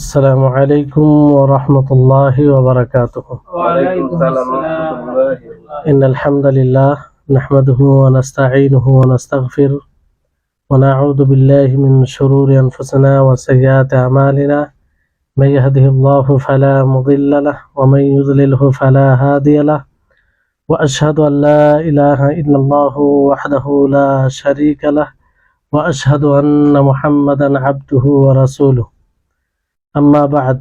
السلام عليكم ورحمة الله وبركاته. وعليكم السلام ورحمة الله. إن الحمد لله نحمده ونستعينه ونستغفره ونعوذ بالله من شرور أنفسنا وسيئات أعمالنا. من يهده الله فلا مضل له ومن يضلله فلا هادي له. وأشهد أن لا إله إلا الله وحده لا شريك له وأشهد أن محمدا عبده ورسوله. أما بعد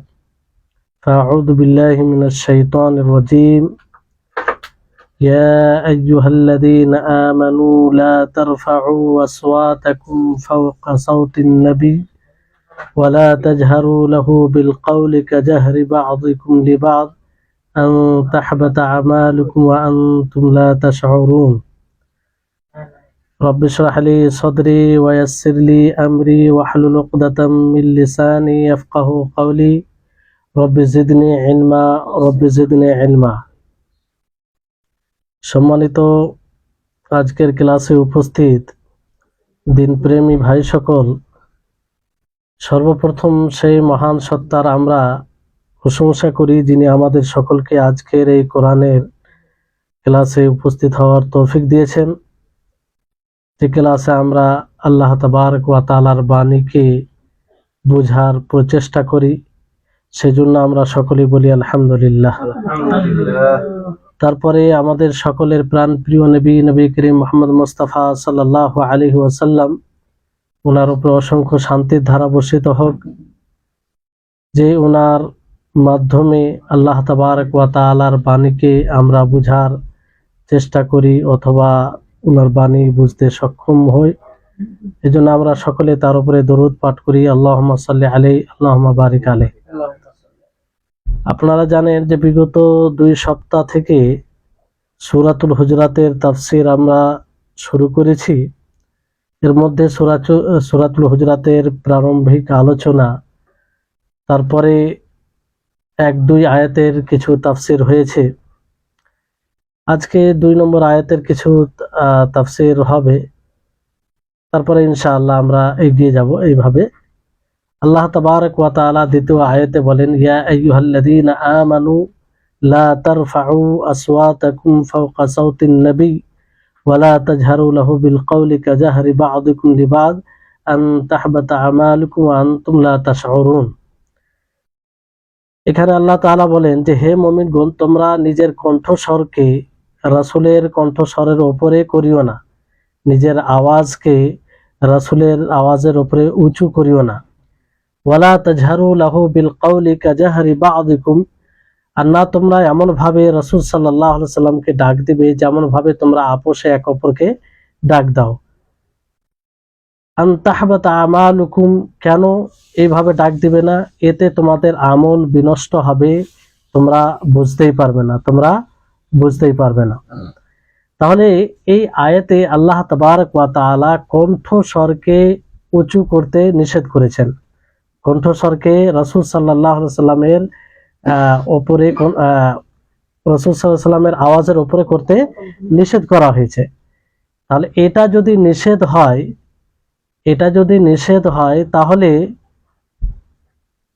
فأعوذ بالله من الشيطان الرجيم. يا أيها الذين آمنوا لا ترفعوا أصواتكم فوق صوت النبي ولا تجهروا له بالقول كجهر بعضكم لبعض أن تحبط أعمالكم وأنتم لا تشعرون. رب اشرح لي صدري ويسر لي أمري واحلل عقدة من لساني يفقه قولي. رب زدني علما رب زدني علما. সম্মানিত আজকের ক্লাসে উপস্থিত দিনপ্রেমী ভাই সকল, সর্বপ্রথম সেই মহান সত্তার আমরা প্রশংসা করি যিনি আমাদের সকলকে আজকের এই কোরআনের ক্লাসে উপস্থিত হওয়ার তৌফিক দিয়েছেন। যে ক্লাসে আমরা আল্লাহ তাবারক ওয়া তাআলার বাণীকে বোঝার প্রচেষ্টা করি, সেজন্য আমরা সকলেই বলি আলহামদুলিল্লাহ। তারপরে আমাদের সকলের প্রাণ প্রিয় নবী করিম মুহাম্মদ মুস্তাফা সাল্লাল্লাহু আলাইহি ওয়াসাল্লাম, ওনার উপর অসংখ্য শান্তির ধারা বর্ষিত হোক, যে ওনার মাধ্যমে আল্লাহ তাবারক ওয়া তাআলার বাণীকে আমরা বোঝার চেষ্টা করি অথবা ওনার বাণী বুঝতে সক্ষম হই। এজন্য আমরা সকলে তার উপরে দরুদ পাঠ করি, আল্লাহুম্মা সাল্লি আলাইহি আল্লাহুম্মা বারিক আলাইহি। আপনারা জানেন যে বিগত 2 সপ্তাহ থেকে সূরাতুল হুজরাতের তাফসীর আমরা শুরু করেছি। এর মধ্যে সূরাতুল হুজরাতের প্রারম্ভিক আলোচনা, তারপরে 1-2 আয়াতের কিছু তাফসীর হয়েছে। আজকে 2 নম্বর আয়াতের কিছু তাফসীর হবে, তারপরে ইনশাআল্লাহ আমরা এগিয়ে যাব এইভাবে। আল্লাহ তাবারক ওয়া তাআলা দ্বিতীয় আয়াতে বলেন, ইয়া আইয়ুহাল্লাযীনা আমানু লা তারফাউ আসওয়াতাকুম ফাওকা সাওতিন নবী ওয়া লা তাজহারু লাহু বিল কওলি কাজাহরি বা'দিকুম লিবা'দ আন তাহবাতা আমালুকুম ওয়া আনতুম লা তাশউরুন। এখানে আল্লাহ তাআলা বলেন যে, হে মুমিনগণ, তোমরা নিজের কণ্ঠস্বরকে রাসূলের কণ্ঠস্বরের উপরে করিও না, নিজের আওয়াজকে রাসূলের আওয়াজের উপরে উঁচু করিও না। ওয়ালা তাজহারু লাহু বিল কওলি কাজাহরি বা'দিকুম, আর না তোমরা এমন ভাবে রাসূল সাল্লাল্লাহু আলাইহি সাল্লামকে ডাক দিবে যেমন ভাবে তোমরা আপোষে এক অপরকে ডাক দাও। আন তাহবাতা আমালুকুম, কেন এইভাবে ডাক দিবে না? এতে তোমাদের আমল বিনষ্ট হবে, তোমরা বুঝতেই পারবে না। তাহলে এই আয়াতে আল্লাহ তাবারক ওয়া তাআলা কণ্ঠস্বরকে উঁচু করতে নিষেধ করেছেন। কণ্ঠস্বরকে রাসূল সাল্লাল্লাহু আলাইহি সাল্লামের উপরে রাসূল সাল্লাল্লাহু আলাইহি সাল্লামের আওয়াজের উপরে করতে নিষেধ করা হয়েছে। তাহলে এটা যদি নিষেধ হয় তাহলে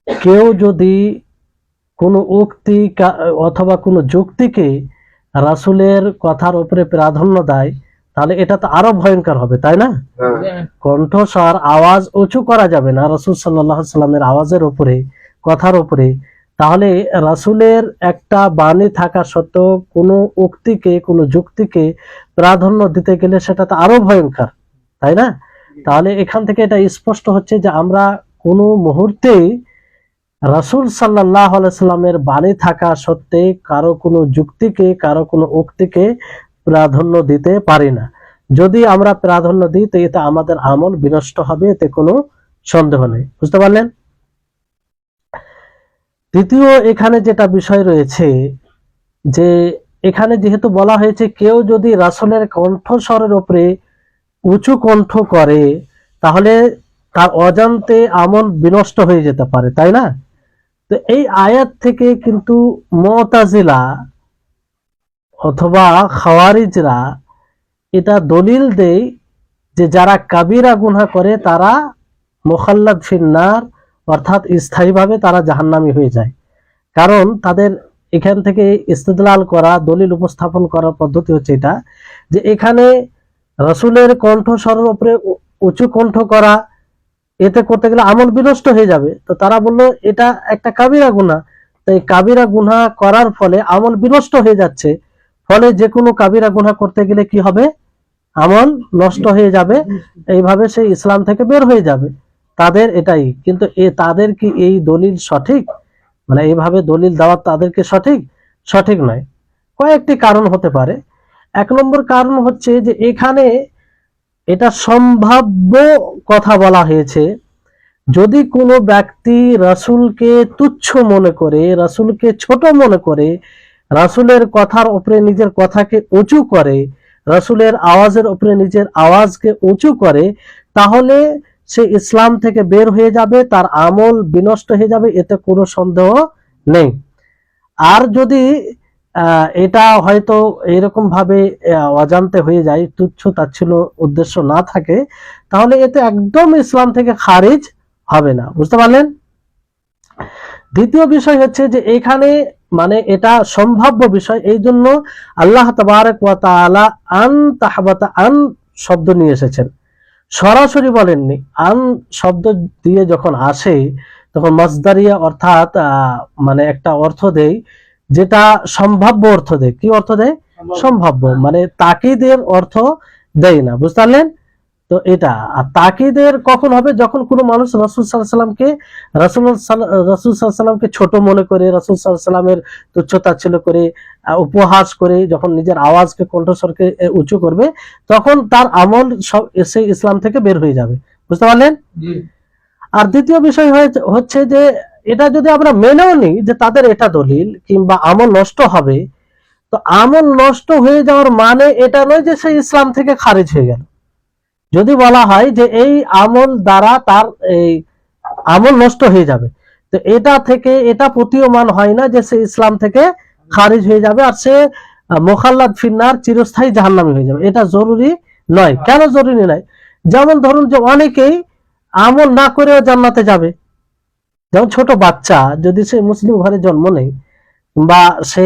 কেউ যদি কোনো উক্তি অথবা কোনো যুক্তিকে রাসূলের কথার উপরে প্রাধান্য দেয়, তাহলে এটা তো আরো ভয়ঙ্কর হবে, তাই না? কণ্ঠস্বর আওয়াজ উঁচু করা যাবে না রাসূল সাল্লাল্লাহু আলাইহি সাল্লামের আওয়াজের উপরে, কথার উপরে। তাহলে রাসূলের একটা বাণী থাকা সত্ত্বেও কোনো উক্তিকে, কোনো যুক্তিকে প্রাধান্য দিতে গেলে সেটা তো আরো ভয়ঙ্কর, তাই না? তাহলে এখান থেকে এটা স্পষ্ট হচ্ছে যে আমরা কোনো মুহূর্তেই রাসূল সাল্লাল্লাহু আলাইহি সাল্লামের বাণী থাকা সত্ত্বে কারো কোনো যুক্তিকে, কারো কোনো উক্তিকে প্রাধান্য দিতে পারি না। যদি আমরা প্রাধান্য দিই তো এতে আমাদের আমল বিনষ্ট হবে, এতে কোনো সন্দেহ নেই। বুঝতে পারলেন? দ্বিতীয় এখানে যেটা বিষয় রয়েছে, যে এখানে যেহেতু বলা হয়েছে কেউ যদি রাসূলের কণ্ঠস্বরের উপরে উঁচু কণ্ঠ করে তাহলে তার অজান্তে আমল বিনষ্ট হয়ে যেতে পারে, তাই না? তো এই আয়াত থেকে কিন্তু মুতাজিলা অথবা খাওয়ারিজরা এটা দলিল দেয় যে যারা কাবিরা গুনাহ করে তারা মুখাল্লাদ ফিন্নার অর্থাৎ স্থায়ীভাবে তারা জাহান্নামী হয়ে যায়। কারণ তাদের এখান থেকে ইস্তেদলাল করা, দলিল উপস্থাপন করার পদ্ধতি হচ্ছে এটা, যে এখানে রাসূলের কণ্ঠস্বরের উপরে উঁচু কণ্ঠ করা, এতে করতে গেলে আমল বিনষ্ট হয়ে যাবে। তো তারা বললো এটা একটা কাবিরা গুনাহ, তো এই কাবিরা গুনাহ করার ফলে আমল বিনষ্ট হয়ে যাচ্ছে। ফলে যে কোনো কাবিরা গুনাহ করতে গেলে কি হবে, আমল নষ্ট হয়ে যাবে, এইভাবে সে ইসলাম থেকে বের হয়ে যাবে। তাদের এটাই। কিন্তু তাদের কি এই দলিল সঠিক? মানে এইভাবে দলিল দেওয়া তাদেরকে সঠিক নয়। কয়েকটি কারণ হতে পারে। 1 নম্বর কারণ হচ্ছে যে এখানে এটা সম্ভাব্য কথা বলা হয়েছে। যদি কোনো ব্যক্তি রাসূলকে তুচ্ছ মনে করে, রাসূলকে ছোট মনে করে, রাসূলের কথার উপরে নিজের কথাকে উঁচু করে, রাসূলের আওয়াজের উপরে নিজের আওয়াজকে উঁচু করে, তাহলে সে ইসলাম থেকে বের হয়ে যাবে, তার আমল বিনষ্ট হয়ে যাবে, এতে কোনো সন্দেহ নেই। আর যদি এটা হয়তো এরকম ভাবে অজান্তে হয়ে যায়, তুচ্ছ তাচ্ছিল্য উদ্দেশ্য না থাকে, তাহলে এতে একদম ইসলাম থেকে খারিজ হবে না। বুঝতে পারলেন? দ্বিতীয় বিষয় হচ্ছে যে এখানে মানে এটা সম্ভাব্য বিষয়, এই জন্য আল্লাহ তাবারক ওয়া তাআলা আন তাহবাতা আন শব্দ নিয়ে এসেছেন, সরাসরি বলেননি। আন শব্দ দিয়ে যখন আসে তখন মাসদারিয়া অর্থাৎ মানে একটা অর্থ দেয়, যেটা সম্ভাব্য অর্থ দেয়। কি অর্থ দেয়? সম্ভাব্য, মানে তাকিদের অর্থ দেয় না। বুঝতে পারলেন? তো এটা আর তাকিদের কখন হবে, যখন কোনো মানুষ রাসূল সাল্লাল্লাহু আলাইহি সাল্লামকে ছোট মনে করে, রাসূল সাল্লাল্লাহু আলাইহি সাল্লামের তুচ্ছতাচ্ছিল্য করে, উপহাস করে, যখন নিজের আওয়াজকে, কণ্ঠস্বরকে উঁচু করবে, তখন তার আমল সব এসে ইসলাম থেকে বের হয়ে যাবে। বুঝতে পারলেন? আর দ্বিতীয় বিষয় হচ্ছে যে এটা যদি আমরা মেনেও নিই যে তাদের এটা দলিল, কিংবা আমল নষ্ট হবে, তো আমল নষ্ট হয়ে যাওয়ার মানে এটা নয় যে সে ইসলাম থেকে খারিজ হয়ে গেল। যদি বলা হয় যে এই আমল দ্বারা তার এই আমল নষ্ট হয়ে যাবে, তো এটা থেকে এটা প্রতীয়মান হয় না যে সে ইসলাম থেকে খারিজ হয়ে যাবে আর সে মুখাল্লাদ ফিন্নার, চিরস্থায়ী জাহান্নামী হয়ে যাবে। এটা জরুরি নয়। কেন জরুরি নয়? যেমন ধরুন যে অনেকেই আমল না করেও জান্নাতে যাবে। যেমন ছোট বাচ্চা যদি সে মুসলিম ঘরে জন্ম নেয়, বা সে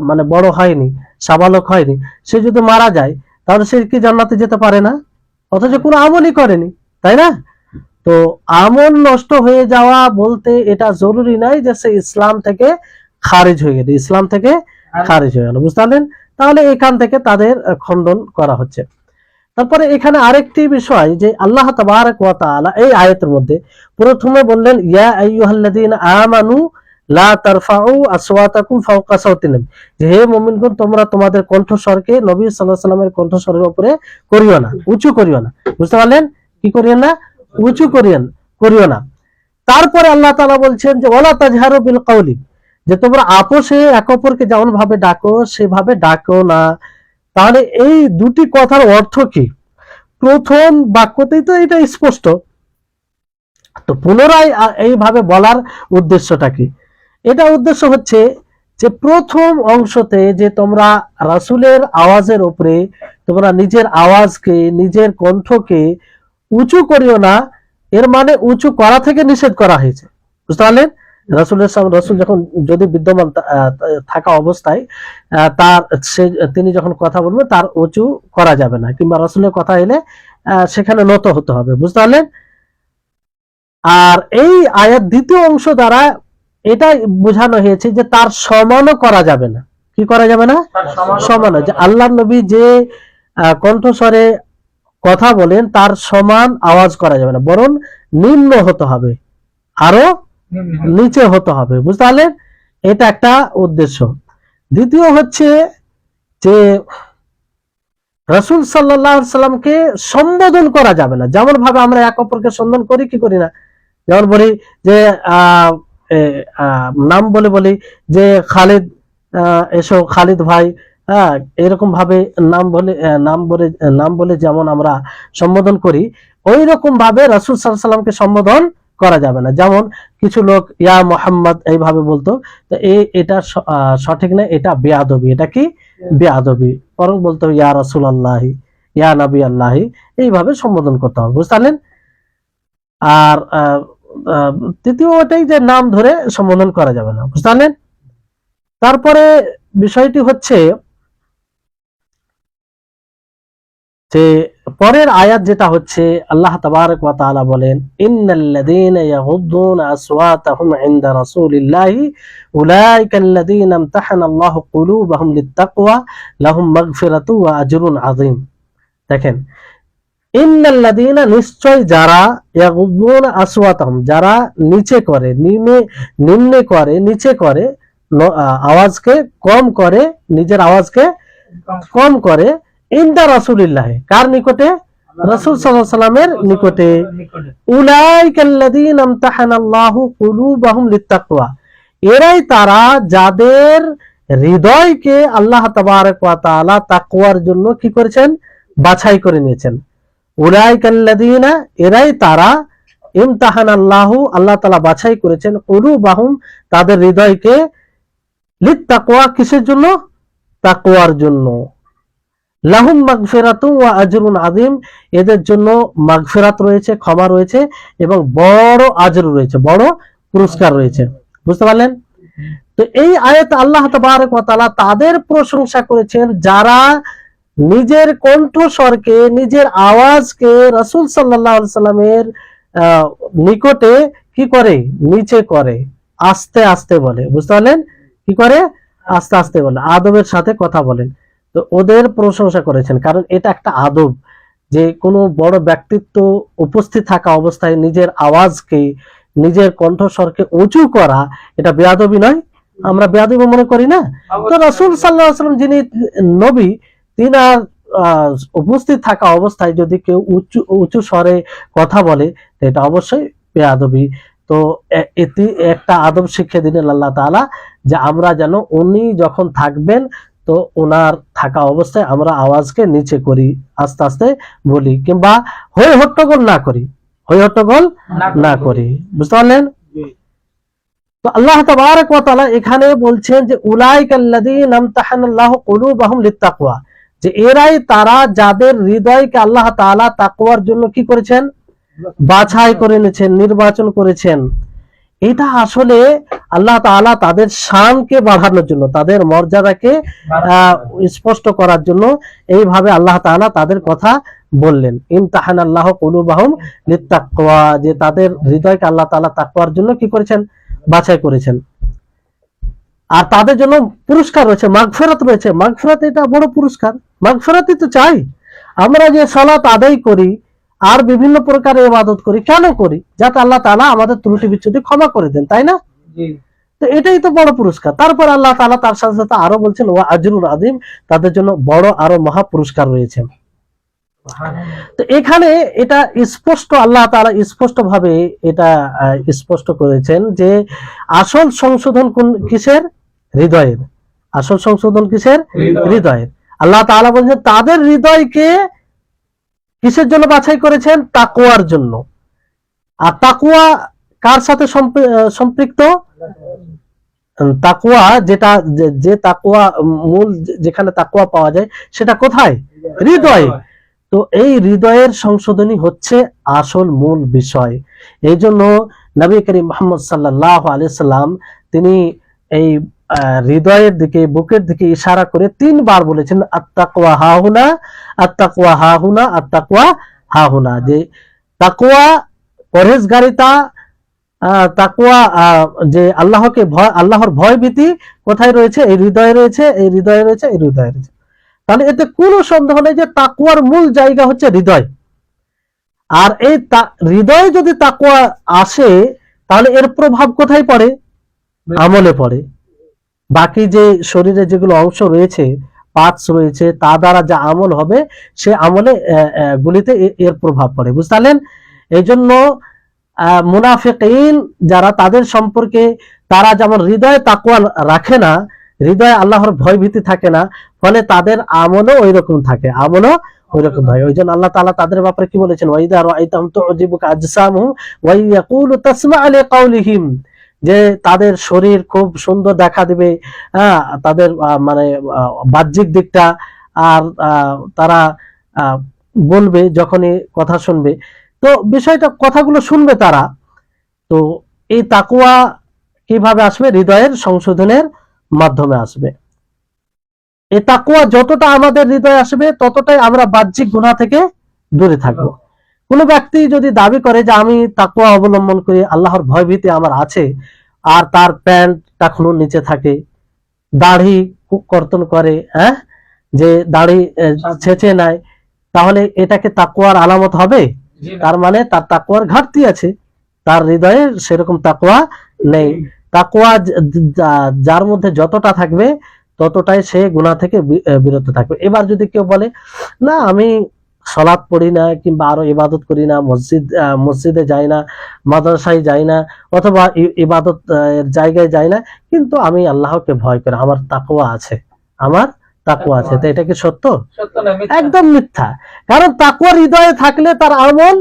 মানে বড় হয়নি, সাবালক হয়নি, সে যদি মারা যায়, তাহলে সে কি জান্নাতে যেতে পারে না? অথচ কোনো আমলই করেনি, তাই না? তো আমল নষ্ট হয়ে যাওয়া বলতে এটা জরুরি নাই যে সে ইসলাম থেকে খারিজ হয়ে গেল, ইসলাম থেকে খারিজ হয়ে গেল। বুঝতে পারলেন? তাহলে এখান থেকে তাদের খণ্ডন করা হচ্ছে। তারপরে এখানে আরেকটি বিষয় যে আল্লাহ তাবারক ওয়া তাআলা এই আয়াতের মধ্যে প্রথমে বললেন, ইয়া আইয়ুহাল্লাযীনা আমানু লা তারফাউ আসওয়াতাকুম ফাওকা সাওতিন নবী, যে হে মুমিনগণ, তোমরা তোমাদের কণ্ঠস্বরকে নবী সাল্লাল্লাহু আলাইহি ওয়াসাল্লামের কণ্ঠস্বরের উপরে করিও না, উঁচু করিও না। বুঝতে পারলেন? কি করিও না? উঁচু করিও না। তারপরে আল্লাহ তাআলা বলছেন যে ওয়ালা তাজহারু বিল কাওলি, যে তোমরা আপোষে এক অপরকে যেমন ভাবে ডাকো সেভাবে ডাকো না। তাহলে এই দুটি কথার অর্থ কি? প্রথম বাক্যতেই তো এটা স্পষ্ট, তো পুনরায় এইভাবে বলার উদ্দেশ্যটা কি? এটা উদ্দেশ্য হচ্ছে যে প্রথম অংশতে যে তোমরা রাসূলের আওয়াজের উপরে তোমরা নিজের আওয়াজকে, নিজের কণ্ঠকে উঁচু করিও না, এর মানে উঁচু করা থেকে নিষেধ করা হয়েছে। বুঝতে পারলেন? রাসূল যখন যদি বিদ্যমান থাকা অবস্থায় তিনি যখন কথা বলবেন, তার উঁচু করা যাবে না, কিংবা রাসূলের কথা এলে সেখানে নত হতে হবে। বুঝতে পারলেন? আর এই আয়াত দ্বিতীয় অংশ দ্বারা এটা বোঝানো হয়েছে যে তার সমানও করা যাবে না। কি করা যাবে না? সমান, যে আল্লাহর নবী যে কণ্ঠস্বরে কথা বলেন তার সমান আওয়াজ করা যাবে না, বরং নিম্ন হতে হবে, আরো নিচে হতে হবে। বুঝতে পারলেন? এটা একটা উদ্দেশ্য। দ্বিতীয় হচ্ছে যে রাসূল সাল্লাল্লাহু আলাইহি সাল্লামকে সম্বোধন করা যাবে না, যেমন ভাবে আমরা এক অপরকে সম্বোধন করি, কি করি না? যেমন বলি যে নাম বলি যে খালিদ, এসো খালিদ ভাই, এরকম ভাবে নাম বলে যেমন আমরা সম্বোধন করি, ওই রকম ভাবে রাসূল সাল্লাল্লাহু আলাইহি সাল্লামকে সম্বোধন করা যাবে না। যেমন কিছু লোক ইয়া মুহাম্মদ এইভাবে বলতো, তো এটা সঠিক না, এটা বেয়াদবি। এটা কি? বেয়াদবি। বরং বলতে হবে ইয়া রাসূলুল্লাহি, ইয়া নবী আল্লাহি, এইভাবে সম্বোধন করতে হবে। বুঝতে পারলেন? আর তৃতীয় ওটাই যে নাম ধরে সম্বোধন করা যাবে না, বুঝতে পারলেন। তারপরে বিষয়টি হচ্ছে যে পরের আয়াত যেটা হচ্ছে আল্লাহ তাবারক ওয়া তাআলা বলেন, ইন্নাল্লাযীনা ইয়াগুদ্দুনা আসওয়াতাহুম ইনদা রাসূলিল্লাহি উলাইকাল্লাযীনা ইমতাহানাল্লাহু কুলুবাহুম লিত্তাকওয়া লাহুম মাগফিরাতু ওয়া আজরুন আযীম। দেখেন, ইন্নাল্লাযীনা, নিশ্চয় যারা, ইয়াগুদ্দুনা আসওয়াতাহুম, যারা নিচে করে, নিম্নে করে, নিচে করে, আওয়াজকে কম করে, নিজের আওয়াজকে কম করে, ইনদা রাসূলিল্লাহ, কার নিকটে? রাসূল সাল্লাল্লাহু আলাইহি সাল্লামের নিকটে। উলাইকাল্লাযীনা ইমতাহানাল্লাহু কুলুবাহুম লিত্তাকওয়া, এরাই তারা যাদের হৃদয়কে আল্লাহ তাবারক ওয়া তাআলা তাকওয়ার জন্য কি করেছেন? বাছাই করে নিয়েছেন। উলাইকাল্লাযীনা, এরাই তারা, ইমতাহানাল্লাহু, আল্লাহ তাআলা বাছাই করেছেন, কুলুবাহুম, তাদের হৃদয়কে, লিত্তাকওয়া, কিসের জন্য? তাকওয়ার জন্য। লাহুম মাগফিরাতু ওয়া আজরুন আযীম, এদের জন্য মাগফিরাত রয়েছে, ক্ষমা রয়েছে, এবং বড় আজর রয়েছে, বড় পুরস্কার রয়েছে। বুঝতে পারলেন? তো এই আয়াতে আল্লাহ তাবারক ওয়া তাআলা তাদের প্রশংসা করেছেন যারা নিজের কণ্ঠস্বরকে, নিজের আওয়াজকে রাসূল সাল্লাল্লাহু আলাইহি সাল্লামের নিকটে কি করে? নিচে করে, আস্তে আস্তে বলে। বুঝতে পারলেন? কি করে? আস্তে আস্তে বলে, আদবের সাথে কথা বলেন। তো ওদের প্রশংসা করেছেন, কারণ এটা একটা আদব, যে কোনো বড় ব্যক্তিত্ব উপস্থিত থাকা অবস্থায় নিজের আওয়াজকে, নিজের কণ্ঠস্বরকে উঁচু করা, এটা বেয়াদবি নয়? আমরা বেয়াদবি মনে করি না? তো রাসূল সাল্লাল্লাহু আলাইহি ওয়াসাল্লাম যিনি নবী, তিনার উপস্থিত থাকা অবস্থায় যদি কেউ উঁচু উঁচু স্বরে কথা বলে, এটা অবশ্যই বেয়াদবি। তো এটি একটা আদব শিখিয়ে দিলেন আল্লাহ তাআলা, যে আমরা যেন উনি যখন থাকবেন তো ওনার থাকা অবস্থায় আমরা আওয়াজকে নিচে করি, আস্তে আস্তে বলি, কিংবা হই হট্টগোল না করি, হই হট্টগোল না করি। বুঝতে পারলেন? তো আল্লাহ তাবারক ওয়া তাআলা এখানে বলছেন যে উলাইকাল্লাযীনা ইমতাহানাল্লাহু কুলুবাহুম লিত্তাকওয়া, যে এরাই তারা যাদের হৃদয়কে আল্লাহ তাআলা তাকওয়ার জন্য কি করেছেন? বাছাই করে নিয়েছেন, নির্বাচন করেছেন। এটা আসলে আল্লাহ তাআলা তাদের শানকে বাড়ানোর জন্য, তাদের মর্যাদাকে স্পষ্ট করার জন্য এইভাবে আল্লাহ তাআলা তাদের কথা বললেন। ইমতাহানাল্লাহু কুলুবাহুম লিত্তাকওয়া, যে তাদের হৃদয়কে আল্লাহ তাআলা তাকওয়ার জন্য কি করেছেন? বাছাই করেছেন। আর তাদের জন্য পুরস্কার রয়েছে, মাগফিরাত রয়েছে। মাগফিরাত এটা বড় পুরস্কার। মাগফিরাতই তো চাই। আমরা যে সালাত আদায় করি আর বিভিন্ন প্রকারের ইবাদত করি, কেন করি? যাতে আল্লাহ তাআলা আমাদের ত্রুটি বিচ্যুতি ক্ষমা করে দেন, তাই না? তো এটাই তো বড় পুরস্কার। তারপর আল্লাহ তাআলা তার সাথে সাথে আরো বলছেন ওয়া আজরুন আযীম, তাদের জন্য বড় আরো মহা পুরস্কার রয়েছে। তো এখানে এটা স্পষ্ট, আল্লাহ তাআলা স্পষ্ট ভাবে এটা স্পষ্ট করেছেন যে আসল সংশোধন কিসের? হৃদয়ের। আসল সংশোধন কিসের? হৃদয়ের। আল্লাহ তাআলা বলছেন তাদের হৃদয়কে কিসের জন্য বাছাই করেছেন? তাকওয়ার জন্য। আর তাকওয়া কার সাথে সম্পৃক্ত? তাকওয়া যেটা, যে তাকওয়া মূল, যেখানে তাকওয়া পাওয়া যায় সেটা কোথায়? হৃদয়ে। তো এই হৃদয়ের সংশোধনী হচ্ছে আসল মূল বিষয়। এই জন্য নবী করিম মুহাম্মদ সাল্লাল্লাহু আলাইহি সাল্লাম তিনি এই হৃদয়ের দিকে, বুকের দিকে ইশারা করে 3 বার বলেছেন আত-তাকওয়া হাহুনা, আত-তাকওয়া হাহুনা, আত-তাকওয়া হাহুনা, যে তাকওয়া, পরহেজগারিতা, তাকওয়া, যে আল্লাহকে ভয়, আল্লাহর ভয় ভীতি কোথায় রয়েছে? এই হৃদয়ে রয়েছে, এই হৃদয়ে রয়েছে, এই হৃদয়ে রয়েছে। তাহলে এতে কোনো সন্দেহ নেই যে তাকওয়ার মূল জায়গা হচ্ছে হৃদয়। আর এই হৃদয়ে যদি তাকওয়া আসে, তাহলে এর প্রভাব কোথায় পড়ে? আমলে পড়ে। বাকি যে শরীরে যেগুলো অংশ রয়েছে, পার্টস রয়েছে, তা দ্বারা যা আমল হবে, সে আমলে গুলিতে এর প্রভাব পড়ে। বুঝতে পারলেন? এই জন্য মুনাফিকিন যারা, তাদের সম্পর্কে, তারা যেমন হৃদয়ে তাকওয়া রাখে না, হৃদয়ে আল্লাহর ভয় ভীতি থাকে না, ফলে তাদের আমলও ওই রকম থাকে, আমলও ওই রকম হয়। ওই জন্য আল্লাহ তাআলা তাদের ব্যাপারে কি বলেছেন? ওয়াইদা রাআইতাহুম তু'জিবুকা আজসামুহুম ওয়া ইয়াকুলু তাসমা'ু লিকাউলিহিম, যে তাদের শরীর খুব সুন্দর দেখা দিবে, তাদের মানে বাহ্যিক দিকটা, আর তারা বলবে যখনই কথা শুনবে, তো বিষয়টা, কথাগুলো শুনবে তারা, তো তো এই তাকওয়া কিভাবে আসবে? হৃদয়ের সংশোধনের মাধ্যমে আসবে। এই তাকওয়া যতটা আমাদের হৃদয়ে আসবে ততটাই আমরা বাহ্যিক গুনাহ থেকে দূরে থাকবো। কোন ব্যক্তি যদি দাবি করে যে আমি তাকওয়া অবলম্বন করি, আল্লাহর ভয়ভীতি আমার আছে, আর তার প্যান্ট টাকনুর নিচে থাকে, দাড়ি কর্তন করে, হ্যাঁ, যে দাড়ি ছেঁচে নেয়, তাহলে এটাকে তাকওয়ার আলামত হবে? তার মানে তার তাকওয়ার ঘাটতি আছে, তার হৃদয়ে সেরকম তাকওয়া নেই। তাকওয়া যার মধ্যে যতটা থাকবে ততটাই সে গুনাহ থেকে বিরত থাকবে। এবার যদি কেউ বলে না আমি সালাত পড়ি না, কিংবা আরো ইবাদত করি না, মসজিদে যাই না, মাদ্রাসায় যাই না, অথবা ইবাদত জায়গায় যাই না, কিন্তু আমি আল্লাহকে ভয় করি, আমার তাকওয়া আছে, আমার তাকওয়া আছে, তো এটা কি সত্য? একদম মিথ্যা। কারণ তাকওয়া হৃদয়ে থাকলে তার আমল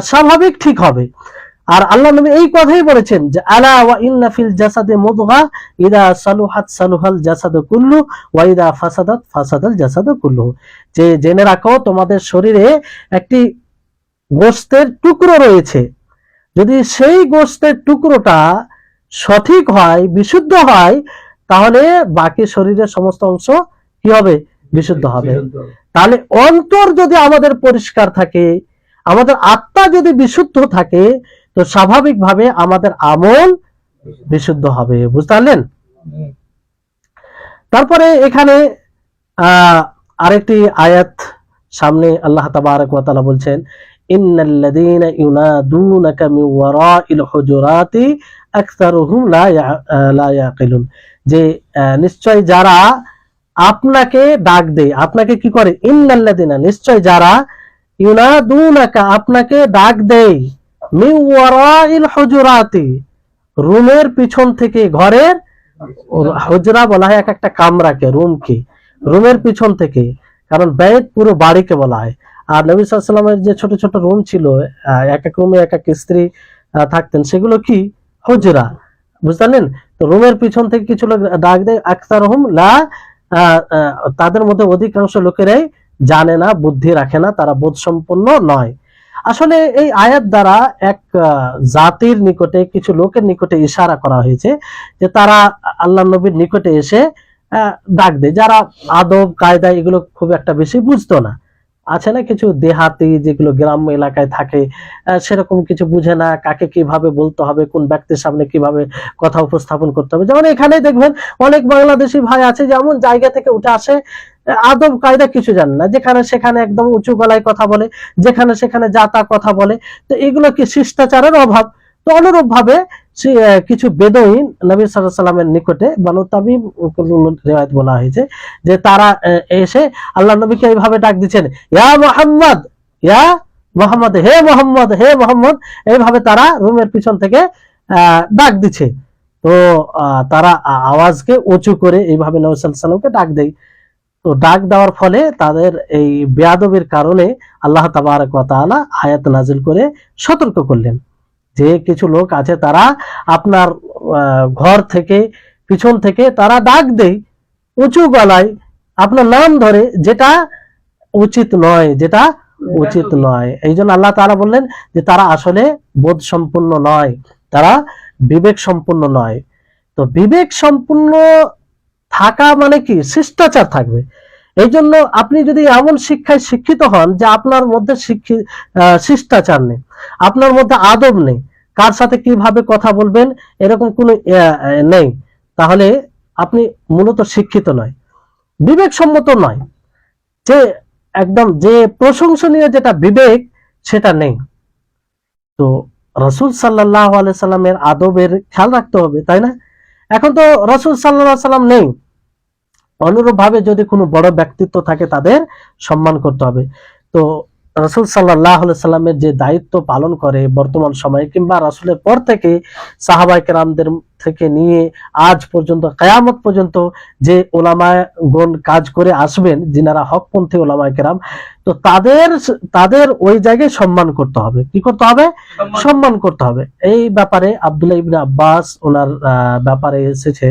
স্বাভাবিক ঠিক হবে। আর আল্লাহ নবী এই কথাই বলেছেন যে আলা ওয়া ইন্না ফিল জাসাদে মুদগা ইদা সালুহাত সালুহাল জাসাদু কুল্লু ওয়া ইদা ফাসাদাত ফাসাদাল জাসাদু কুল্লু, যে জেনে রাখো তোমাদের শরীরে একটি গোশতের টুকরো রয়েছে, যদি সেই গোশতের টুকরোটা সঠিক হয়, বিশুদ্ধ হয়, তাহলে বাকি শরীরের সমস্ত অংশ কি হবে? বিশুদ্ধ হবে। তাহলে অন্তর যদি আমাদের পরিষ্কার থাকে, আমাদের আত্মা যদি বিশুদ্ধ থাকে, তো স্বাভাবিকভাবে আমাদের আমল বিশুদ্ধ হবে। বুঝতে পারলেন? তারপরে এখানে আরেকটি আয়াত সামনে আল্লাহ তাবারক ওয়া তাআলা বলছেন ইন্নাল্লাযীনা ইউনাদুনাকা মিন ওয়ারাইল হুজুরাতি আকসারুহুম লা ইয়াকিলুন, যে নিশ্চয় যারা আপনাকে ডাক দেয়, আপনাকে কি করে? ইন্নাল্লাযীনা, নিশ্চয় যারা, ইউনাদুনাকা, আপনাকে ডাক দেয়, মিন ওয়ারাইল হুজুরাতি, রুমের পিছন থেকে, ঘরের হুজরা বলা হয় এক একটা কামরাকে, রুমকে, রুমের পিছন থেকে, কারণ বাইত পুরো বাড়িকে বলা হয়। আর নবী সাল্লাল্লাহু আলাইহি ওয়াসাল্লামের যে ছোট ছোট রুম ছিল, এক এক রুমে এক এক স্ত্রী থাকতেন, সেগুলো কি? হুজরা। বুঝলেন? তো রুমের পিছন থেকে কিছু লোক ডাক দেয়, আকসারহুম লা, তাদের মধ্যে অধিকাংশ লোকেরাই জানে না, বুদ্ধি রাখে না, তারা বোধ সম্পন্ন নয়। আসলে এই আয়াত দ্বারা এক জাতির নিকটে, কিছু লোকের নিকটে ইশারা করা হয়েছে যে তারা আল্লাহ নবীর নিকটে এসে ডাক দেয়, যারা আদব কায়দা এগুলো খুব একটা বেশি বুঝতো না। আছে না কিছু দেহাতি যেগুলো গ্রাম্য এলাকায় থাকে, সেরকম কিছু বুঝে না, কাকে কিভাবে বলতে হবে, কোন ব্যক্তির সামনে কিভাবে কথা উপস্থাপন করতে হবে। যেমন এখানে দেখবেন অনেক বাংলাদেশি ভাই আছে, যেমন জায়গা থেকে উঠে আসে, আদব কায়দা কিছু জানে না, যেখানে সেখানে একদম উঁচু গলায় কথা বলে, যেখানে সেখানে যা তা কথা বলে। তো এগুলো কি? শিষ্টাচারের অভাব। তো অনুরূপ ভাবে কিছু বেদুইন নবী সাল্লাল্লাহু আলাইহি সাল্লামের নিকটে, বানু তামিম রিওয়ায়াত বলা হয়েছে যে তারা এসে আল্লাহ নবীকে এইভাবে ডাক দিচ্ছেন, ইয়া মুহাম্মদ, ইয়া মুহাম্মদ, হে মুহাম্মদ, হে মুহাম্মদ, এইভাবে তারা রুমের পিছন থেকে ডাক দিচ্ছে। তো তারা আওয়াজকে উঁচু করে এইভাবে নবী সাল্লাল্লাহু আলাইহি সাল্লামকে ডাক দেয়। তো ডাক দেওয়ার ফলে তাদের এই বেয়াদবির কারণে আল্লাহ তাবারক ওয়া তাআলা আয়াত নাজিল করে সতর্ক করলেন যে কিছু লোক আছে, তারা আপনার ঘর থেকে, পিছন থেকে তারা ডাক দেয় উঁচু গলায়, আপনার নাম ধরে, যেটা উচিত নয়, যেটা উচিত নয়। এই জন্য আল্লাহ তাআলা বললেন যে তারা আসলে বোধ সম্পন্ন নয়, তারা বিবেক সম্পন্ন নয়। তো বিবেক সম্পন্ন থাকা মানে কি? শিষ্টাচার থাকবে। এই জন্য আপনি যদি এমন শিক্ষায় শিক্ষিত হন যে আপনার মধ্যে শিষ্টাচার নেই, আপনার মধ্যে আদব নেই, কার সাথে কিভাবে কথা বলবেন এরকম কোনো নেই, তাহলে আপনি মূলত শিক্ষিত নয়, বিবেকসম্মত নয়। যে একদম যে প্রশংসনীয় যেটা বিবেক, সেটা নেই। তো রাসূল সাল্লাল্লাহু আলাইহি সাল্লামের আদবের খেয়াল রাখতে হবে, তাই না? এখন তো রাসূল সাল্লাল্লাহু আলাইহি সাল্লাম নেই, অনুরূপ ভাবে যদি কোনো বড় ব্যক্তিত্ব থাকে তাদের সম্মান করতে হবে। তো রাসূল সাল্লাল্লাহু আলাইহি সাল্লামের যে দায়িত্ব পালন করে বর্তমান সময়ে, কিংবা রাসূলের পর থেকে সাহাবায়ে কেরামদের থেকে নিয়ে আজ পর্যন্ত, কিয়ামত পর্যন্ত যে উলামাগণ কাজ করে আসবেন, যিনারা হকপন্থী উলামায়ে কেরাম, তো তাদের ওই জায়গায় সম্মান করতে হবে। কি করতে হবে? সম্মান করতে হবে। এই ব্যাপারে আব্দুল্লাহ ইবনে আব্বাস ওনার ব্যাপারে এসেছে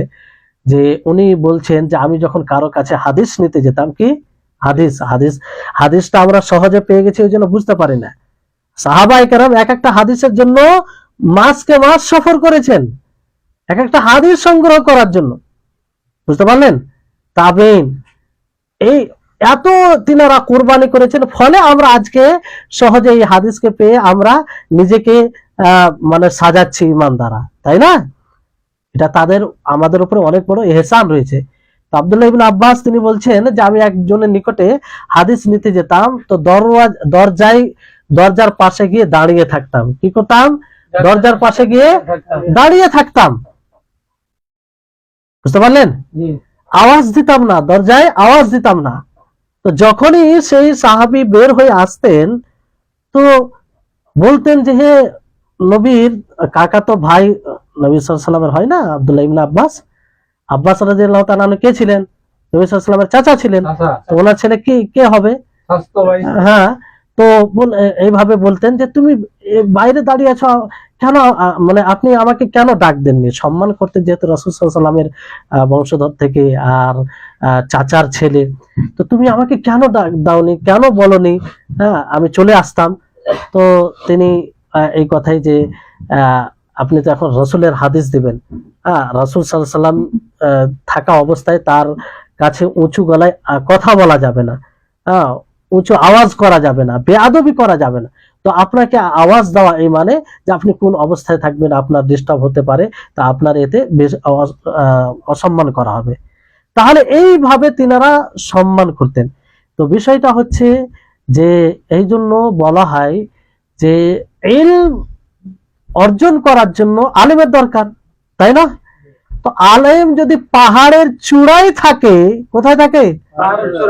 যে উনি বলছেন যে আমি যখন কারো কাছে হাদিস নিতে যেতাম, কি হাদিসটা আমরা সহজে পেয়ে গেছি, ওই জন্য বুঝতে পারি না। সাহাবায়ে কেরাম এক একটা হাদিসের জন্য মাসকে মাস সফর করেছেন এক একটা হাদিস সংগ্রহ করার জন্য, বুঝতে পারলেন? তাবেইন এই এত তিনারা কুরবানি করেছেন, ফলে আমরা আজকে সহজে এই হাদিসকে পেয়ে আমরা নিজেকে মানে সাজাচ্ছি ইমান দ্বারা, তাই না? এটা তাদের আমাদের উপরে অনেক বড় ইহসান রয়েছে। তো আব্দুল্লাহ ইবনে আব্বাস তিনি বলছেন যে আমি একজনের নিকটে হাদিস নিতে যেতাম, তো দরজার পাশে গিয়ে দাঁড়িয়ে থাকতাম। কি করতাম? দরজার পাশে গিয়ে দাঁড়িয়ে থাকতাম, বুঝতে পারলেন? আওয়াজ দিতাম না, দরজায় আওয়াজ দিতাম না। তো যখনই সেই সাহাবী বের হয়ে আসতেন তো বলতেন যে হে নবীর কাকাতো ভাই, নবী সাল্লাল্লাহু আলাইহি ওয়াসাল্লামের হয় না আব্দুল্লাহ ইবনে আব্বাস, আব্বাস রাদিয়াল্লাহু তাআলা কে ছিলেন? নবী সাল্লাল্লাহু আলাইহি ওয়াসাল্লামের চাচা ছিলেন। তো ওনার ছেলে কে হবে? হ্যাঁ। তো এইভাবে বলতেন যে তুমি বাইরে দাঁড়িয়ে আছো কেন, মানে আপনি আমাকে কেন ডাক দেননি? সম্মান করতে, যেহেতু রাসূল সাল্লাল্লাহু আলাইহি ওয়াসাল্লামের বংশধর থেকে আর চাচার ছেলে, তো তুমি আমাকে কেন ডাক দাওনি, কেন বলনি? হ্যাঁ, আমি চলে আসতাম। তো তিনি এই কথাই যে আপনি তো এখন রাসূলের হাদিস দিবেন, হ্যাঁ, রাসূল সাল্লাল্লাহু আলাইহি ওয়াসাল্লাম থাকা অবস্থায় তার কাছে উঁচু গলায় কথা বলা যাবে না, হ্যাঁ, উঁচু আওয়াজ করা যাবে না, বেয়াদবি করা যাবে না। তো আপনাকে আওয়াজ দেওয়া এই মানে যে আপনি কোন অবস্থায় থাকবেন, আপনার ডিস্টার্ব হতে পারে, তা আপনার এতে বেশ অসম্মান করা হবে। তাহলে এইভাবে তিনারা সম্মান করতেন। তো বিষয়টা হচ্ছে যে এই জন্য বলা হয় যে ইলম অর্জন করার জন্য আলেমের দরকার, তাই না? তো আলেম যদি পাহাড়ের চূড়ায় থাকে, কোথায় থাকে?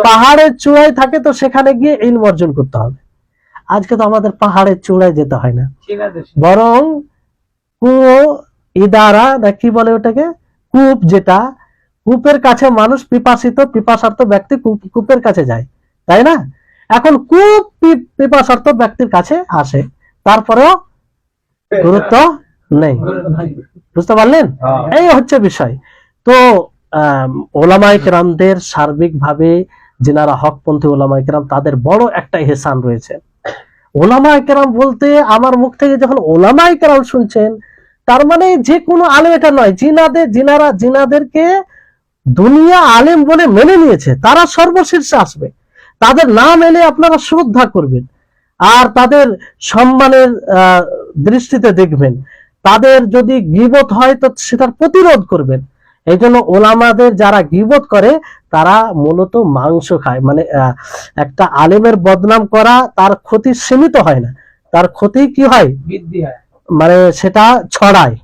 পাহাড়ের চূড়ায় থাকে, তো সেখানে গিয়ে ইলম অর্জন করতে হবে। আজকে তো আমাদের পাহাড়ের চূড়ায় যেতে হয় না, বরং কুয়ো ইদারা না কি বলে ওটাকে, কূপ, যেটা কূপের কাছে মানুষ পিপাসার্থ ব্যক্তি কূপের কাছে যায়, তাই না? এখন কূপ পিপাসার্থ ব্যক্তির কাছে আসে, তারপরেও গুরুত্ব নেই, বুঝতে পারলেন? এই হচ্ছে বিষয়। তো ওলামায়ে কেরামদের সার্বিকভাবে যিনারা হকপন্থী ওলামায়ে কেরাম, তাদের বড় একটা ইহসান রয়েছে। ওলামায়ে কেরাম বলতে আমার মুখ থেকে যখন ওলামায়ে কেরাম শুনছেন, তার মানে যে কোনো আলেম এটা নয়, জিনাদেরকে দুনিয়া আলেম বলে মেনে নিয়েছে, তারা সর্বশীর্ষে আসবে, তাদের নাম এলে আপনারা শ্রদ্ধা করবেন আর তাদের সম্মানের দৃষ্টিতে দেখবেন। তাদের যদি গীবত হয় তো সেটার প্রতিরোধ করবেন। এই জন্য ওলামাদের যারা গীবত করে তারা মূলত মাংস খায়, মানে একটা আলেমের বদনাম করা তার ক্ষতি সীমিত হয় না, তার ক্ষতি কি হয়? বৃদ্ধি হয়, মানে সেটা ছড়ায়।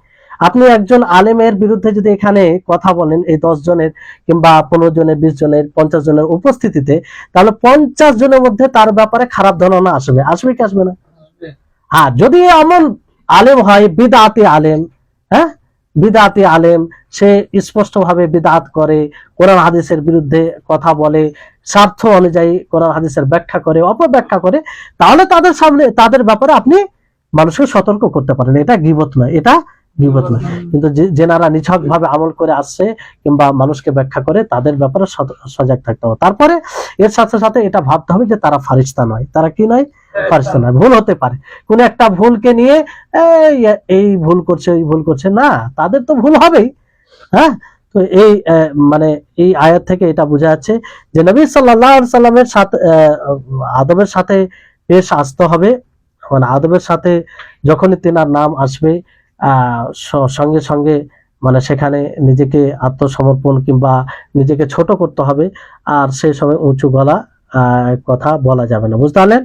আপনি একজন আলেমের বিরুদ্ধে যদি এখানে কথা বলেন এই 10 জনের কিংবা 15 জনের, 20 জনের, 50 জনের উপস্থিতিতে, তাহলে 50 জনের মধ্যে তার ব্যাপারে খারাপ ধারণা আসবে কি আসবে না? হ্যাঁ, যদি এমন আলেম হয় বিদআতি আলেম, হ্যাঁ, বিদআতি আলেম, সে স্পষ্টভাবে বিদআত করে, কোরআন হাদিসের বিরুদ্ধে কথা বলে, স্বার্থ অনুযায়ী কোরআন হাদিসের ব্যাখ্যা করে, অপব্যাখ্যা করে, তাহলে তাদের সামনে, তাদের ব্যাপারে আপনি মানুষকে সতর্ক করতে পারেন। এটা গীবত নয়, এটা গীবত নয়। কিন্তু যেনারা নিছক ভাবে আমল করে আসছে কিংবা মানুষকে ব্যাখ্যা করে, তাদের ব্যাপারে সজাগ থাকতে হবে। তারপরে এর সাথে সাথে এটা ভাবতে হবে যে তারা ফারিস্তা নয়। তারা কি নয়? ফারিস্তা নয়। ভুল হতে পারে, কোন একটা ভুলকে নিয়ে এই ভুল করছে, ওই ভুল করছে, না, তাদের তো ভুল হবেই। হ্যাঁ, তো এই মানে এই আয়াত থেকে এটা বোঝা যাচ্ছে যে নবী সাল্লাল্লাহু আলাইহি সাল্লামের সাথে আদবের সাথে পেশ আসতে হবে। মানে আদবের সাথে যখনই তেনার নাম আসবে, সঙ্গে সঙ্গে মানে সেখানে নিজেকে আত্মসমর্পণ কিংবা নিজেকে ছোট করতে হবে, আর সেই সময় উঁচু গলা কথা বলা যাবে না, বুঝতে পারলেন?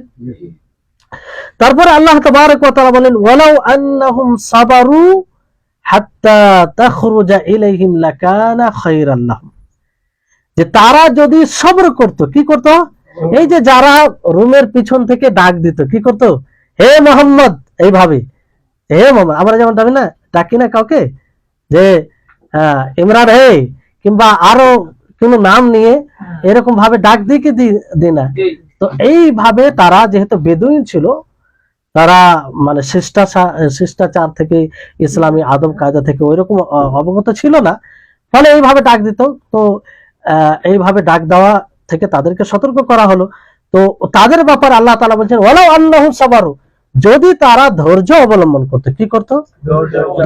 তারপরে আল্লাহ তাবারক ওয়া তাআলা বলেন ওয়ালাউ আন্নাহুম সাবারু হাত্তা তাখরুজা ইলাইহিম লাকানা খায়রান লাহুম, যে তারা যদি সবর করত। কি করত? এই যে যারা রুমের পিছন থেকে ডাক দিত, কি করত? হে মোহাম্মদ, এইভাবে, হে মোহাম্মদ, আমরা যেমন ডাকি না কাউকে যে ইমরান হে, কিংবা আরো কোনো নাম নিয়ে এরকম ভাবে ডাক দিয়ে কি দি না? তো এইভাবে তারা যেহেতু বেদুইন ছিল, তারা মানে শিষ্টাচার থেকে, ইসলামী আদব কায়দা থেকে ওইরকম অবগত ছিল না, ফলে এইভাবে ডাক দিত। তো এইভাবে ডাক দেওয়া থেকে তাদেরকে সতর্ক করা হলো। তো তাদের ব্যাপারে আল্লাহ তাআলা বলছেন ওয়ালাউ আন্নাহুম সাবারু, যদি তারা ধৈর্য অবলম্বন করতো। কি করতো?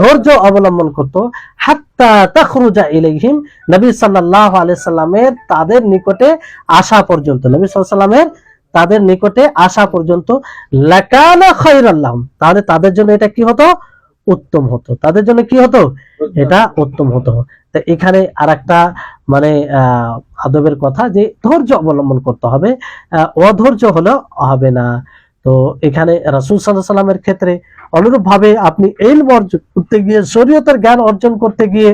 ধৈর্য অবলম্বন করতো। হাত্তা তাখরুজা ইলাইহিম, নবী সাল্লাল্লাহু আলাইহি সাল্লামের তাদের নিকটে আসা পর্যন্ত, নবী সাল্লাল্লাহু আলাইহি সাল্লামের তাদের নিকটে আসা পর্যন্ত, লাকানা খায়রাল লাহুম, তাহলে তাদের জন্য এটা কি হতো? উত্তম হতো। তাদের জন্য কি হতো? এটা উত্তম হতো। তো এখানে আরেকটা মানে আদবের কথা, যে ধৈর্য অবলম্বন করতে হবে, অধৈর্য হলে হবে না। তো এখানে রাসূল সাল্লাল্লাহু আলাইহি সাল্লামের ক্ষেত্রে অনুরূপ ভাবে আপনি ইলম অর্জন করতে গিয়ে, শরীয়তের জ্ঞান অর্জন করতে গিয়ে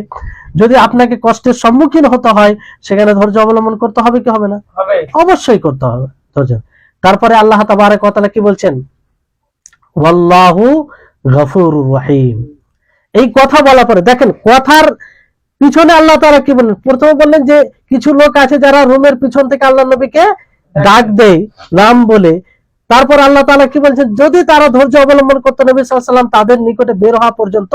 যদি আপনাকে কষ্টের সম্মুখীন হতে হয়, সেখানে ধৈর্য অবলম্বন করতে হবে কি হবে না? অবশ্যই করতে হবে ধৈর্য। তারপরে আল্লাহ তাবারক ওয়া তাআলা কি বলছেন? ওয়াল্লাহু গফুরুর রহিম। এই কথা বলার পরে দেখেন কথার পিছনে আল্লাহ তাআলা কি বললেন? প্রথমে বললেন যে কিছু লোক আছে যারা রুমের পিছন থেকে আল্লাহ নবীকে ডাক দেয় নাম বলে। তারপর আল্লাহ তাআলা কি বলছেন? যদি তারা ধৈর্য অবলম্বন করতো নবী সাল্লাল্লাহু আলাইহি ওয়াসাল্লাম তাদের নিকটে বের হওয়া পর্যন্ত,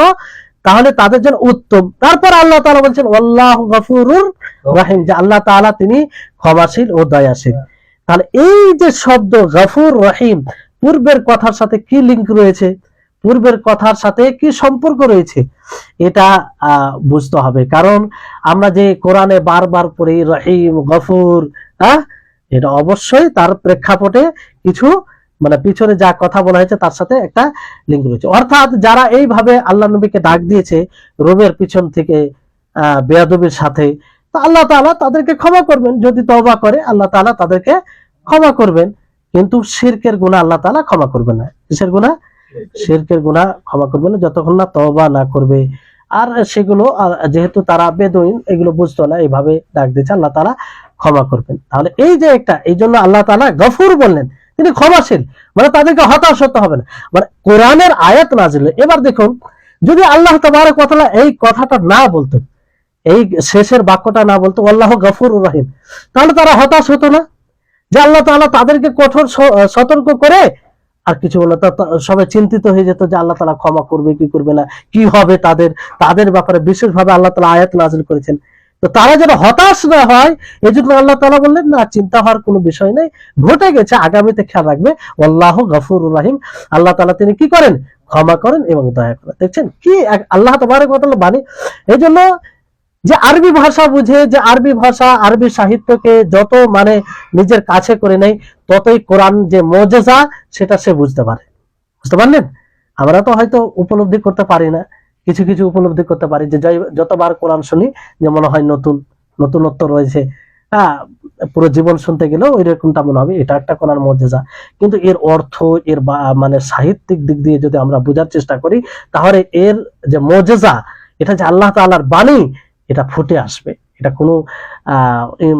তাহলে তাদের জন্য উত্তম। তারপর আল্লাহ তাআলা বলছেন আল্লাহু গফুরুর রহিম, যে আল্লাহ তাআলা তিনি ক্ষমাশীল ও দয়াশীল। তাহলে এই যে শব্দ গফুর রহিম, পূর্বের কথার সাথে কি লিংক রয়েছে, পূর্বের কথার সাথে কি সম্পর্ক রয়েছে, এটা বুঝতে হবে। কারণ আমরা যে কোরআনে বারবার পড়ি রহিম গফুর, এটা অবশ্যই তার প্রেক্ষাপটে কিছু মানে পিছনে যা কথা বলা হয়েছে তার সাথে একটা লিঙ্ক রয়েছে। অর্থাৎ যারা এইভাবে আল্লাহ নবীকে ডাক দিয়েছে রোমের পিছন থেকে বেয়াদবির সাথে, তো আল্লাহ তাআলা তাদেরকে ক্ষমা করবেন। যদি তওবা করে আল্লাহ তাআলা তাদেরকে ক্ষমা করবেন, কিন্তু শিরকের গুনাহ আল্লাহ তাআলা ক্ষমা করবেন না। কিসের গুনাহ? শিরকের গুনাহ ক্ষমা করবেন না যতক্ষণ না তওবা না করবে। আর সেগুলো যেহেতু তারা বেদুইন, এগুলো বুঝতো না, এইভাবে ডাক দিয়েছে, আল্লাহ তাআলা ক্ষমা করবেন। তাহলে এই যে একটা, এই জন্য আল্লাহ তাআলা গফুর বললেন, তিনি ক্ষমাশীল, মানে তাদেরকে হতাশ হতে হবে না। মানে কোরআনের আয়াত নাযিল। এবার দেখুন, যদি আল্লাহ তাবারক ওয়া তাআলা এই কথাটা না বলতো, এই শেষের বাক্যটা না বলতো আল্লাহু গফুরুর রহিম, তাহলে তারা হতাশ হতো না? যে আল্লাহ তাআলা তাদেরকে কঠোর সতর্ক করে আর কিছু বলতো, সবাই চিন্তিত হয়ে যেত যে আল্লাহ তাআলা ক্ষমা করবে কি করবে না, কি হবে তাদের ব্যাপারে বিশেষভাবে আল্লাহ তাআলা আয়াত নাযিল করেছেন। তো তারা যেন হতাশ না হয়, এই জন্য আল্লাহ তাআলা বললেন না, চিন্তা হওয়ার কোনো বিষয় নেই, ঘটে গেছে, আগামীতে খেয়াল রাখবে। আল্লাহু গফুরুর রহিম, আল্লাহ তাআলা তিনি কি করেন? ক্ষমা করেন এবং দয়া করেন। দেখছেন কি আল্লাহ তাবারক ওয়া তাআলা বাণী। এই জন্য যে আরবি ভাষা বুঝে, যে আরবি ভাষা আরবি সাহিত্যকে যত মানে নিজের কাছে করে নেয়, ততই কোরআন যে মুজিজা সেটা সে বুঝতে পারে। বুঝতে পারলেন? আমরা তো হয়তো উপলব্ধি করতে পারি না, কিছু কিছু উপলব্ধি করতে পারি, যে যতবার কোরআন শুনি যে মনে হয় নতুনত্ব রয়েছে। পুরো জীবন শুনতে গেলেও ওই রকমটা মনে হবে, এটা একটা কোরআন মুজিজা। কিন্তু এর অর্থ, এর মানে সাহিত্যিক দিক দিয়ে যদি আমরা বোঝার চেষ্টা করি, তাহলে এর যে মুজিজা, এটা যে আল্লাহ তাআলার বাণী, এটা ফুটে আসবে। এটা কোনো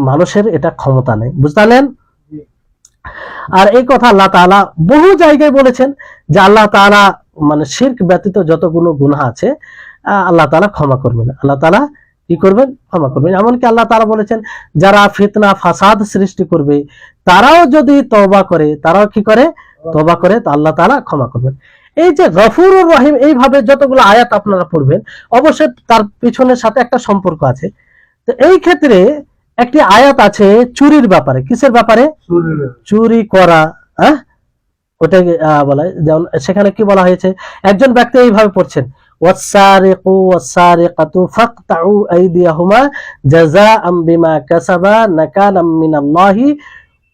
মানুষের এটা ক্ষমতা নেই। বুঝতে পারলেন? আর এই কথা আল্লাহ তাআলা বহু জায়গায় বলেছেন যে আল্লাহ তাআলা মানে শিরক ব্যতীত যতগুলো গুনাহ আছে আল্লাহ তাআলা ক্ষমা করবেন। আল্লাহ তাআলা কি করবেন? ক্ষমা করবেন। এমনকি আল্লাহ তাআলা বলেছেন যারা ফিতনা ফাসাদ সৃষ্টি করবে, তারাও যদি তওবা করে, তারাও কি করে? তওবা করে, তো আল্লাহ তাআলা ক্ষমা করবেন। এই যে গফুরুর রহিম, এইভাবে যতগুলো আয়াত আপনারা পড়বেন, অবশ্যই তার পিছনের সাথে একটা সম্পর্ক আছে। তো এই ক্ষেত্রে একটি আয়াত আছে চুরির ব্যাপারে। কিসের ব্যাপারে? চুরি করা। ওটা বলা হয়, যেমন সেখানে কি বলা হয়েছে, একজন ব্যক্তি এইভাবে পড়ছেন ওয়াসসারিকু ওয়াসসারিকাতু ফাকতাউ আইদিয়াহুমা জাযাআম বিমা কাসাবা নাকালাম মিনাল্লাহি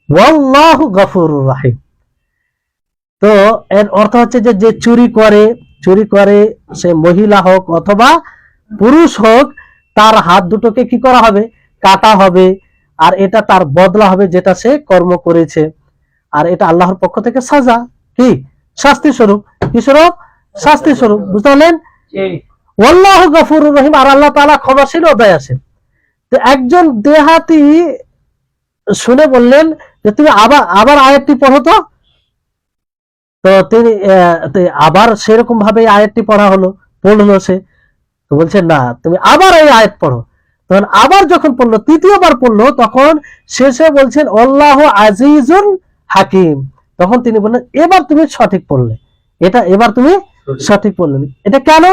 ওয়াল্লাহু গফুরুর রহিম। তো এর অর্থ হচ্ছে যে চুরি করে সে মহিলা হোক অথবা পুরুষ হোক, তার হাত দুটোকে কি করা হবে? কাটা হবে। আর এটা তার বদলা হবে যেটা সে কর্ম করেছে। আর এটা আল্লাহর পক্ষ থেকে সাজা, কি শাস্তি স্বরূপ। কি স্বরূপ? শাস্তি স্বরূপ। বুঝতে পারলেন? আল্লাহু গফুরুর রহিম, আর আল্লাহ তাআলা ক্ষমাশীল ও দয়াশীল। তো একজন দেহাতি শুনে বললেন যে তুমি আবার আয়াতটি পড়ো তো। তো তিনি আবার সেরকম ভাবে আয়াতটি পড়লো সে। তো বলছে না, তুমি আবার এই আয়াত পড়ো। তখন আবার যখন পড়লো, তৃতীয়বার পড়লো, তখন শেষে বলছেন আল্লাহু আজিজুল হাকিম। তখন তিনি বললেন এবার তুমি সঠিক পড়লে, এবার তুমি সঠিক পড়লে। এটা কেন?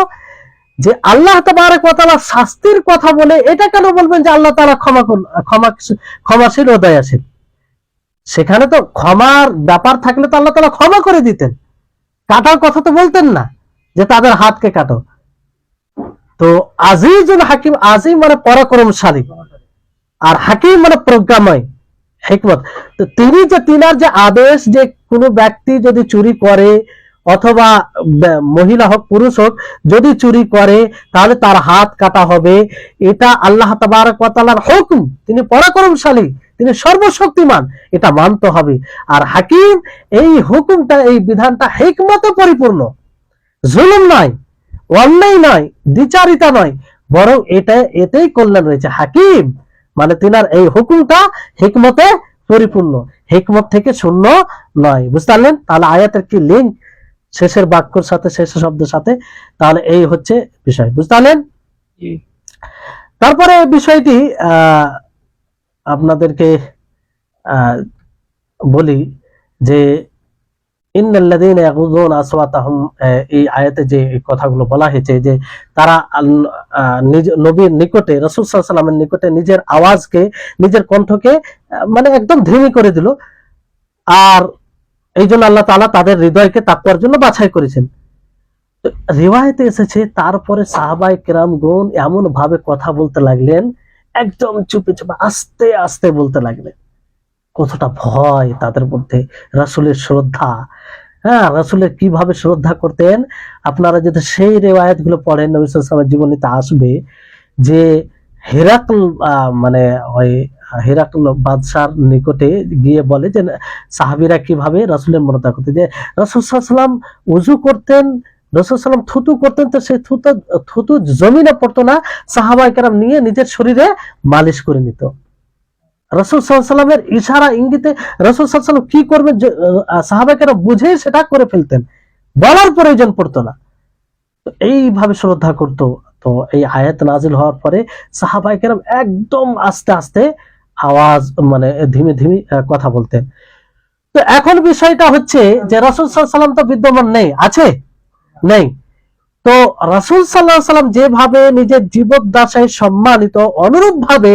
যে আল্লাহ তাবারক ওয়া তাআলা শাস্তির কথা বলে এটা কেন বলবেন যে আল্লাহ তাআলা ক্ষমাশীল ও দয়াশীল? সেখানে তো ক্ষমার ব্যাপার থাকলে তো আল্লাহ তাআলা ক্ষমা করে দিতেন। কাটার কথা তো বলতেন না যে তাদের হাতকে কাটো। তো আজিজুল হাকিম, আজিম মানে পরাক্রমশালী, আর হাকিম মানে প্রজ্ঞাময়, হিকমত। তো তিনার যে আদেশ যে কোনো ব্যক্তি যদি চুরি করে, অথবা মহিলা হোক পুরুষ হোক, যদি চুরি করে তাহলে তার হাত কাটা হবে, এটা আল্লাহ তাবারক ওয়া তাআলার হুকুম। তিনি পরাক্রমশালী, তিনি সর্বশক্তিমান, এটা মানতে হবে। আর হাকিম, এই হুকুমটা, এই বিধানটা হিকমতে পরিপূর্ণ, জুলুম নয়, অন্যায় নয়, দ্বিচারিতা নয়, বরং এতেই কল্যাণ রয়েছে। হাকিম মানে তিনার এই হুকুমটা হিকমতে পরিপূর্ণ, হিকমত থেকে শূন্য নয়। বুঝতে পারলেন? তাহলে আয়াতের কি লিঙ্ক শেষের বাক্যর সাথে, শেষের শব্দের সাথে, তাহলে এই হচ্ছে বিষয়। বুঝতে পারলেন? তারপরে বিষয়টি আপনাদেরকে বলি যে ইন্নাল্লাযীনা ইয়াগুযুনা আসওয়াতাহুম, এই আয়াতে যে কথাগুলো বলা হয়েছে যে তারা নবীর নিকটে, রাসূল সাল্লাল্লাহু আলাইহি ওয়াসাল্লামের নিকটে নিজের আওয়াজকে, নিজের কণ্ঠকে মানে একদম ধিমি করে দিল, আর এই জন্য আল্লাহ তাআলা তাদের হৃদয়কে তাকওয়ার জন্য বাছাই করেছেন। রিওয়ায়েতে এসেছে তারপরে সাহাবায়ে কেরামগণ এমন ভাবে কথা বলতে লাগলেন, একদম চুপে চুপে আস্তে আস্তে বলতে লাগলেন। কতটা ভয় তাদের মধ্যে, রাসূলের শ্রদ্ধা। হ্যাঁ, রাসূলের কিভাবে শ্রদ্ধা করতেন, আপনারা যদি সেই রিওয়ায়াত গুলো পড়েন, নবী সাল্লাল্লাহু আলাইহি ওয়াসাল্লামের জীবনীতে আসবে যে হেরাকল, মানে ওই হেরাকল বাদশার নিকটে গিয়ে বলে যে সাহাবীরা কিভাবে রাসূলের মর্যাদা করতেন, যে রাসূল সাল্লাল্লাহু আলাইহি ওয়াসাল্লাম উযু করতেন, রাসূল সাল্লাল্লাহু আলাইহি ওয়াসাল্লাম থুতু করতেন, তো সেই থুতু জমিনে পড়তো না, সাহাবায়ে কেরাম নিয়ে নিজের শরীরে মালিশ করে নিত। রাসূল সাল্লাল্লাহু আলাইহি ওয়াসাল্লামের ইশারা ইঙ্গিতে রাসূল সাল্লাল্লাহু আলাইহি ওয়াসাল্লাম কি করবেন সাহাবায়ে কেরাম বুঝে সেটা করে ফেলতেন, বলার প্রয়োজন পড়তো না। তো এইভাবে শ্রদ্ধা করত। তো এই আয়াত নাজিল হওয়ার পরে সাহাবায়ে কেরাম একদম আস্তে আস্তে আওয়াজ, মানে ধীমে ধীমে কথা বলতেন। তো এখন বিষয়টা হচ্ছে যে রাসূল সাল্লাল্লাহু আলাইহি ওয়াসাল্লাম তো বিদ্যমান নেই, আছে? নেই। তো রাসূল সাল্লাল্লাহু আলাইহি ওয়াসাল্লাম যেভাবে নিজের জীবদ্দশায় সম্মানিত, অনুরূপ ভাবে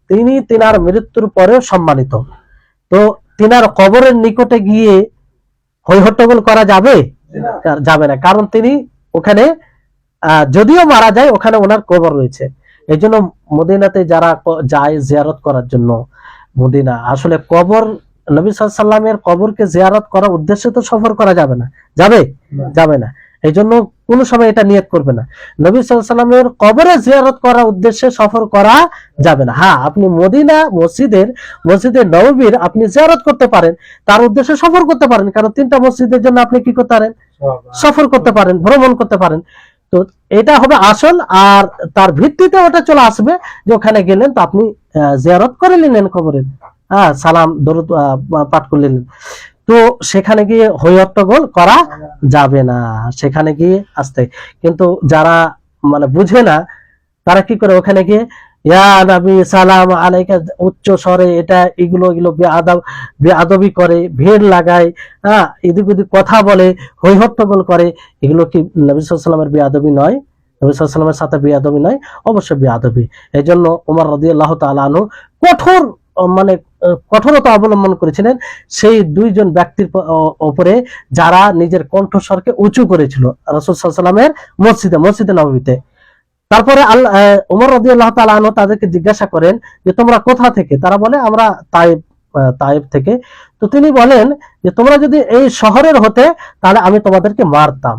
তিনি তিনার মৃত্যুর পরেও সম্মানিত। তো তিনার কবরের নিকটে গিয়ে হই হট্টগোল করা যাবে? যাবে না, কারণ তিনি ওখানে যদিও মারা যায়, ওখানে ওনার কবর রয়েছে। এই জন্য মদিনাতে যারা যায় জিয়ারত করার জন্য, মদিনা আসলে কবর, নবী সাল্লাল্লাহু আলাইহি ওয়াসাল্লামের কবরকে জিয়ারত করার উদ্দেশ্যে তো সফর করা যাবে না, যাবে? যাবে না। এই জন্য কোন সময় এটা নিয়ত করবে না, নবী সাল্লাল্লাহু আলাইহি ওয়াসাল্লামের কবরে জিয়ারত করার উদ্দেশ্যে সফর করা যাবে না। হ্যাঁ, আপনি মদিনা মসজিদে নববীর আপনি জিয়ারত করতে পারেন, তার উদ্দেশ্যে সফর করতে পারেন, কারণ 3টা মসজিদের জন্য আপনি কি করতে পারেন? সফর করতে পারেন, ভ্রমণ করতে পারেন। তো এটা হবে আসল, আর তার ভিত্তিতে ওটা চলে আসবে যে ওখানে গেলেন তো আপনি জিয়ারত করে নিলেন কবরের, সালাম দরুদ পাঠ করে নিলেন। তো সেখানে গিয়ে হই হট্টগোল করা যাবে না, সেখানে গিয়ে আসতে। কিন্তু যারা মানে বুঝে না, তারা কি করে ওখানে গিয়ে ইয়া নবী সালাম আলাইকা উচ্চ স্বরে এটা এগুলো বেয়াদবি করে, ভিড় লাগায়, এদিক ওদিক কথা বলে, হই হট্টগোল করে। এগুলো কি নবী সাল্লাল্লাহু আলাইহি ওয়াসাল্লামের বেয়াদবি নয়? নবী সাল্লাল্লাহু আলাইহি ওয়াসাল্লামের সাথে বেয়াদবি নয়? অবশ্যই বেয়াদবি। এই জন্য ওমর রাদিয়াল্লাহু তাআলা আনহু কঠোরতা অবলম্বন করেছিলেন সেই 2 জন ব্যক্তির উপরে যারা নিজের কণ্ঠস্বরকে উঁচু করেছিল রাসূল সাল্লাল্লাহু আলাইহি ওয়াসাল্লামের মসজিদে নববীতে। তারপরে ওমর রাদিয়াল্লাহু তাআলা আনহু তাদেরকে জিজ্ঞাসা করেন যে তোমরা কোথা থেকে? তারা বলে আমরা তায়েব থেকে। তো তিনি বলেন যে তোমরা যদি এই শহরের হতে তাহলে আমি তোমাদেরকে মারতাম।